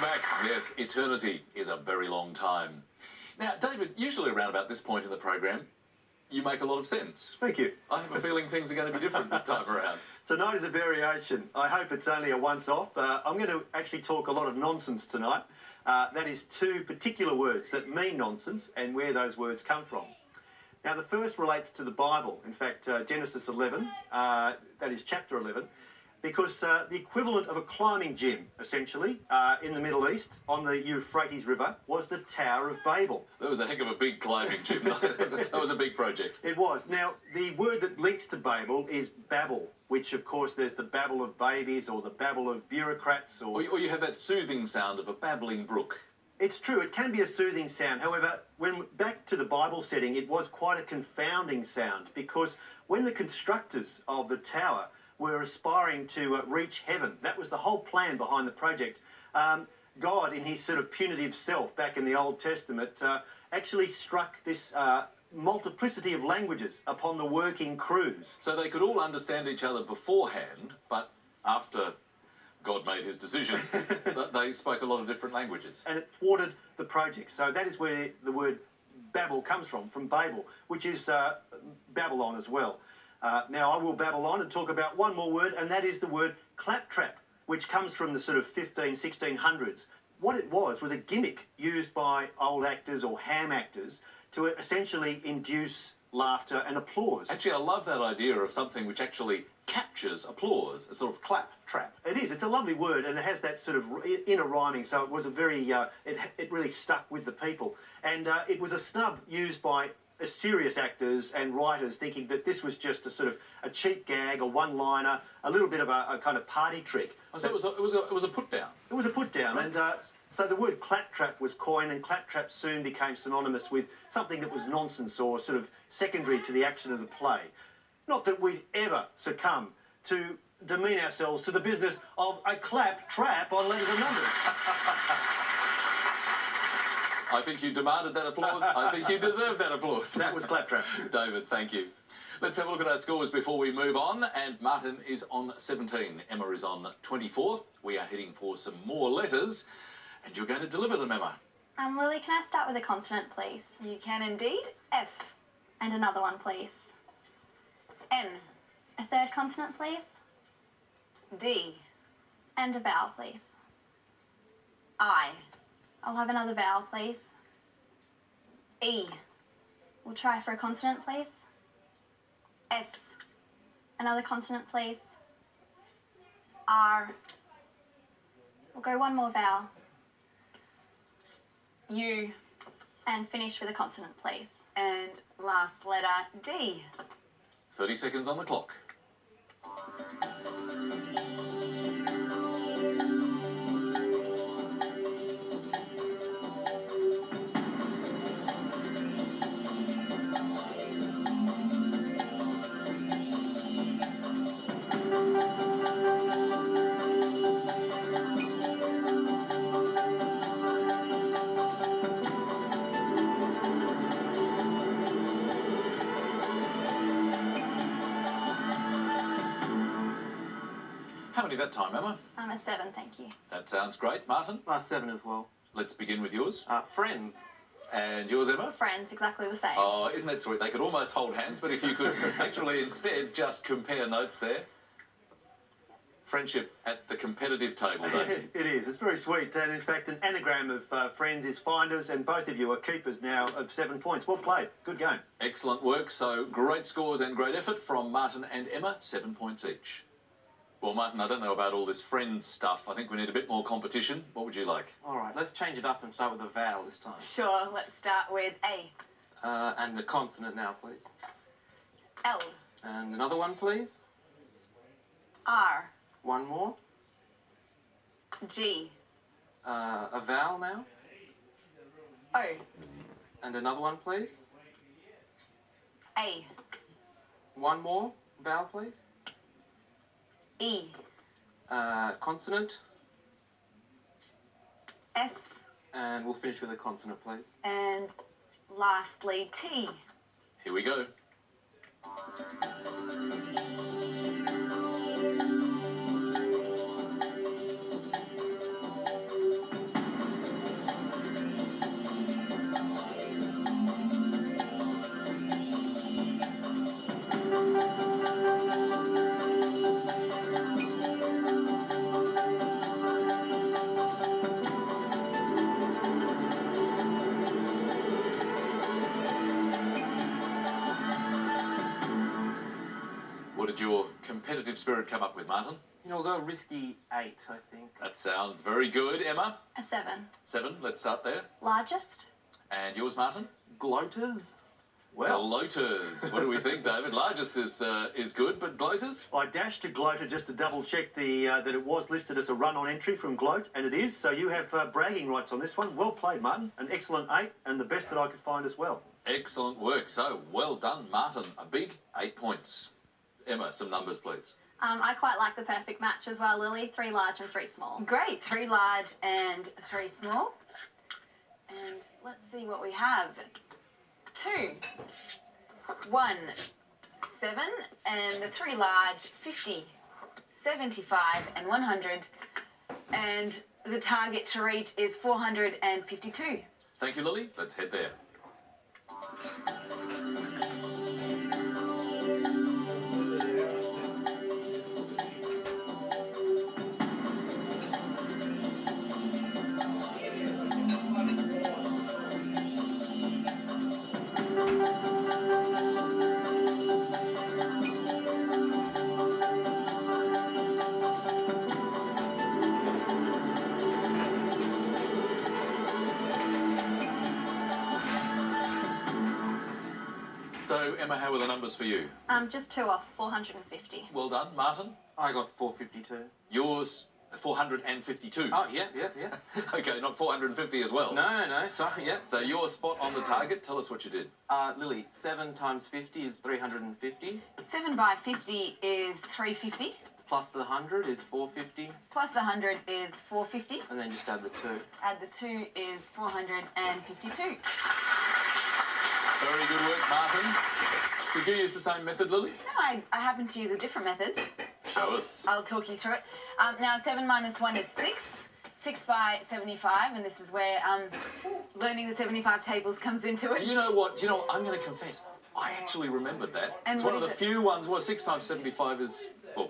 back. Yes, eternity is a very long time. Now, David, usually around about this point in the program, you make a lot of sense. Thank you. I have a feeling things are going to be different this time around. Tonight is a variation. I hope it's only a once-off. I'm going to actually talk a lot of nonsense tonight. That is two particular words that mean nonsense and where those words come from. Now, the first relates to the Bible. In fact, Genesis 11, that is chapter 11, because the equivalent of a climbing gym, essentially, in the Middle East, on the Euphrates River, was the Tower of Babel. That was a heck of a big climbing gym. That was a big project. It was. Now, the word that links to Babel is Babel, which, of course, there's the babble of babies or the babble of bureaucrats. Or you have that soothing sound of a babbling brook. It's true, it can be a soothing sound. However, when back to the Bible setting, it was quite a confounding sound, because when the constructors of the tower were aspiring to reach heaven, that was the whole plan behind the project. God, in his sort of punitive self back in the Old Testament, actually struck this multiplicity of languages upon the working crews. So they could all understand each other beforehand, but after God made his decision, they spoke a lot of different languages. And it thwarted the project. So that is where the word Babel comes from Babel, which is Babylon as well. Now, I will babble on and talk about one more word, and that is the word claptrap, which comes from the sort of 1600s. What it was a gimmick used by old actors or ham actors to essentially induce laughter and applause. Actually, I love that idea of something which actually captures applause, a sort of clap trap. It is. It's a lovely word, and it has that sort of inner rhyming, so it was a very, it really stuck with the people. And it was a snub used by serious actors and writers, thinking that this was just a sort of a cheap gag, a one-liner, a little bit of a kind of party trick. Oh, so it was a put-down? It was a put-down, right. And so the word claptrap was coined, and claptrap soon became synonymous with something that was nonsense or sort of secondary to the action of the play. Not that we'd ever succumb to demean ourselves to the business of a claptrap on letters and numbers. I think you demanded that applause. I think you deserved that applause. That was claptrap. David, thank you. Let's have a look at our scores before we move on. And Martin is on 17. Emma is on 24. We are heading for some more letters, and you're going to deliver them, Emma. Lily, can I start with a consonant, please? You can indeed. F. And another one, please. N. A third consonant, please. D. And a vowel, please. I. I'll have another vowel, please. E. We'll try for a consonant, please. S. Another consonant, please. R. We'll go one more vowel. U. And finish with a consonant, please. And last letter, D. 30 seconds on the clock. How many that time, Emma? I'm a 7, thank you. That sounds great. Martin? 7 as well. Let's begin with yours. Friends. And yours, Emma? Friends, exactly the same. Oh, isn't that sweet? They could almost hold hands, but if you could actually instead just compare notes there. Friendship at the competitive table, David. It is. It's very sweet. And in fact, an anagram of friends is finders, and both of you are keepers now of 7 points. Well played. Good game. Excellent work. So great scores and great effort from Martin and Emma, 7 points each. Well, Martin, I don't know about all this friend stuff. I think we need a bit more competition. What would you like? All right, let's change it up and start with a vowel this time. Sure, let's start with A. And a consonant now, please. L. And another one, please. R. One more. G. A vowel now. O. And another one, please. A. One more vowel, please. E. Consonant. S. And we'll finish with a consonant, please. And lastly, T. Here we go. What did your competitive spirit come up with, Martin? You know, we'll go risky 8, I think. That sounds very good. Emma? A 7. 7. Let's start there. Largest? And yours, Martin? Gloaters? Well, Gloaters. What do we think, David? Largest is good, but gloaters? I dashed to Gloater just to double check that it was listed as a run-on entry from Gloat, and it is. So you have bragging rights on this one. Well played, Martin. An excellent 8, and the best that I could find as well. Excellent work. So, well done, Martin. A big 8 points. Emma, some numbers, please. I quite like the perfect match as well, Lily. 3 large and 3 small. Great. 3 large and 3 small. And let's see what we have. 2, 1, 7, and the 3 large, 50, 75, and 100. And the target to reach is 452. Thank you, Lily. Let's head there. So, Emma, how were the numbers for you? Just 2 off, 450. Well done. Martin? I got 452. Yours, 452. Oh, yeah. Okay, not 450 as well. No, sorry, yeah. So you're spot on the target. Tell us what you did. Lily, 7 times 50 is 350. 7 by 50 is 350. Plus the 100 is 450. Plus the 100 is 450. And then just add the 2. Add the 2 is 452. Very good work, Martin. Did you use the same method, Lily? No, I happen to use a different method. Show us. I'll talk you through it. Now, 7 minus 1 is 6. 6 by 75, and this is where learning the 75 tables comes into it. Do you know what? I'm going to confess. I actually remembered that. And it's what one of is the it? few ones where 6 times 75 is, well,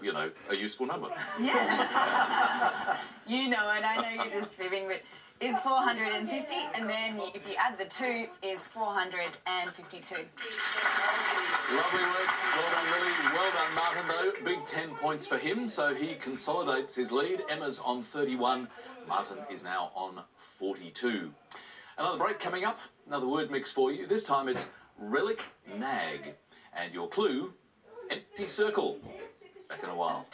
a useful number. Yeah. You know it. I know you're just fibbing, but is 450, and then if you add the 2 is 452. Lovely work. Well done, Lily. Well done, Martin, though. Big 10 points for him, so he consolidates his lead. Emma's on 31. Martin is now on 42. Another break coming up. Another word mix for you. This time it's relic nag. And your clue, empty circle. Back in a while.